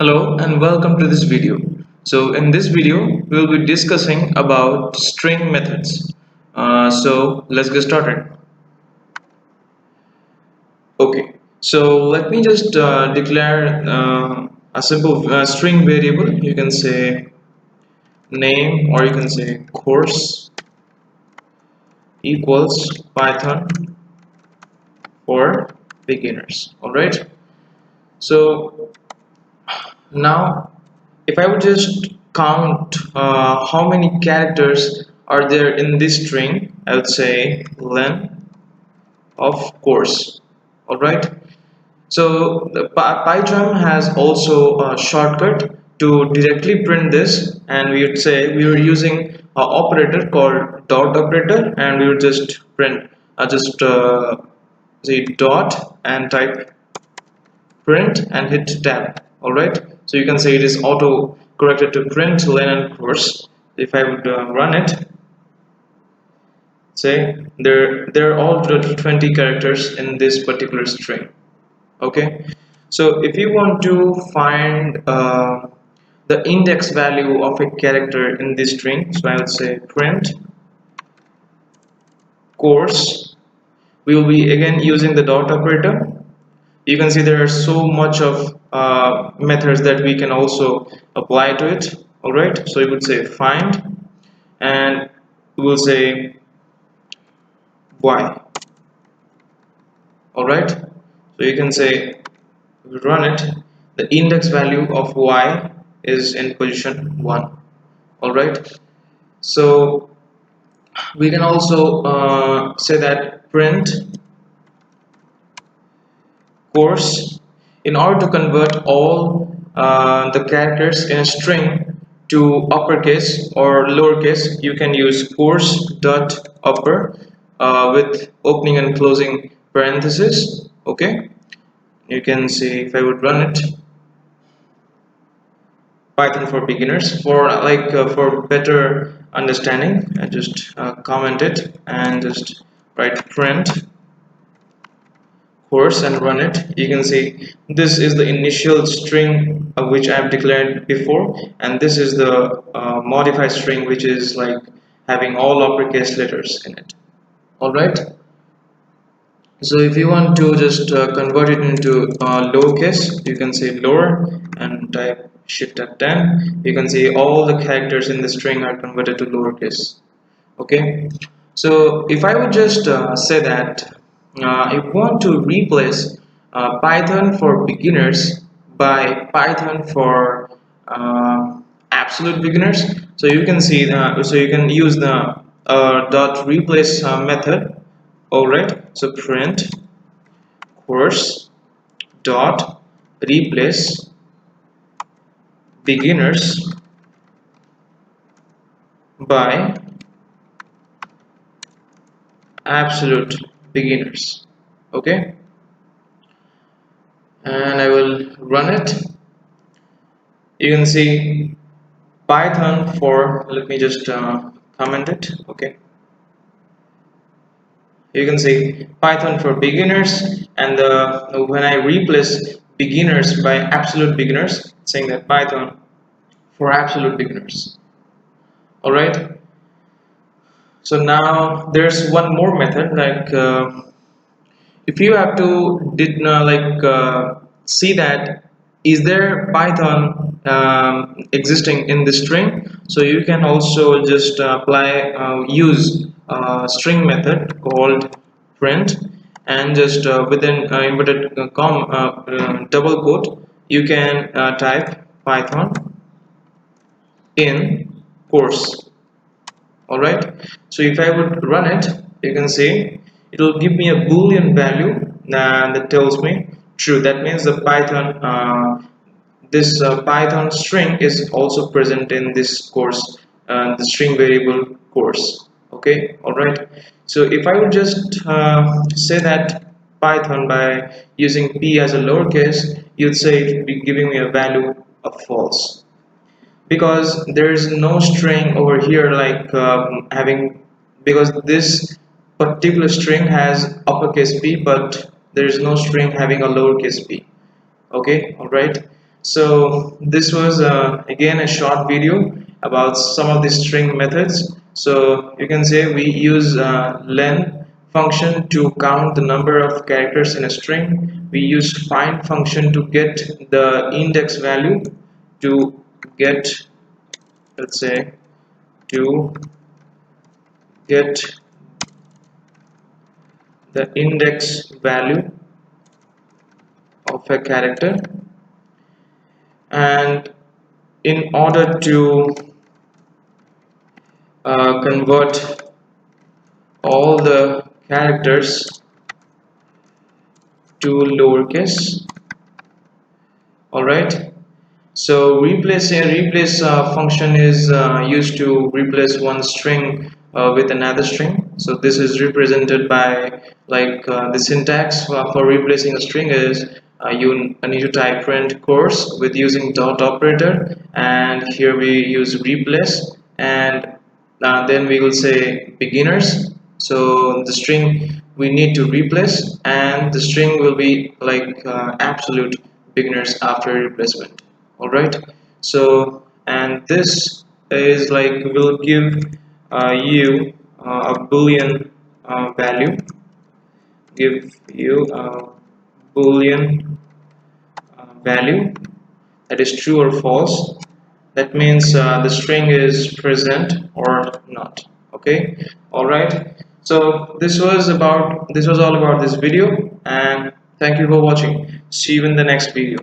Hello and welcome to this video. So in this video we will be discussing about string methods. So let's get started. Okay. So let me just declare a simple string variable. You can say name or you can say course equals Python for beginners. All right. So now, if I would just count how many characters are there in this string, I would say len of course. All right. So the PyCharm has also a shortcut to directly print this, and we would say we were using an operator called dot operator, and we would just print just the dot and type print and hit tab. All right, so you can say it is auto corrected to print len and course. If I would run it, say there are all 20 characters in this particular string. Okay, so if you want to find the index value of a character in this string, so I would say print course. We will be again using the dot operator. You can see there are so much of methods that we can also apply to it. All right, so you would say find, and we will say y. All right, so you can say run it. The index value of y is in position 1. All right, so we can also say that print course. In order to convert all the characters in a string to uppercase or lowercase, you can use course dot upper with opening and closing parentheses. Okay, you can see if I would run it, Python for beginners. For better understanding, I just comment it and just write print course and run it. You can see this is the initial string which I have declared before, and this is the modified string which is like having all uppercase letters in it. All right, so if you want to just convert it into lowercase, you can say lower and type shift F10. You can see all the characters in the string are converted to lowercase. Okay, so if I would just say that I want to replace Python for beginners by Python for absolute beginners, so you can see so you can use the dot replace method. All right, so print course dot replace beginners by absolute beginners. Okay, and I will run it. You can see Python for, let me just comment it. Okay, you can see Python for beginners, and when I replace beginners by absolute beginners, saying that Python for absolute beginners. All right, so now there's one more method, like if you have to see that is there Python existing in the string, so you can also just apply use string method called print, and just within inverted double quote you can type Python in course. All right, so if I would run it, you can see it will give me a boolean value that tells me true. That means the Python this Python string is also present in this course, the string variable course. Okay, all right, so if I would just say that Python by using p as a lowercase, you'd say it would be giving me a value of false, because there is no string over here like having, because this particular string has uppercase p, but there is no string having a lowercase p. Okay, all right, So this was again a short video about some of the string methods. So you can say we use len function to count the number of characters in a string. We use find function to get the index value, to get, let's say, to get the index value of a character, and in order to convert all the characters to lowercase. All right, so replace function is used to replace one string with another string. So this is represented by, like, the syntax for replacing a string is you need to type print course with using dot operator, and here we use replace, and then we will say beginners. So the string we need to replace, and the string will be like absolute beginners after replacement. All right, so, and this is like will give you a boolean value, give you a boolean value, that is true or false. That means the string is present or not. Okay, all right, so this was all about this video, and thank you for watching. See you in the next video.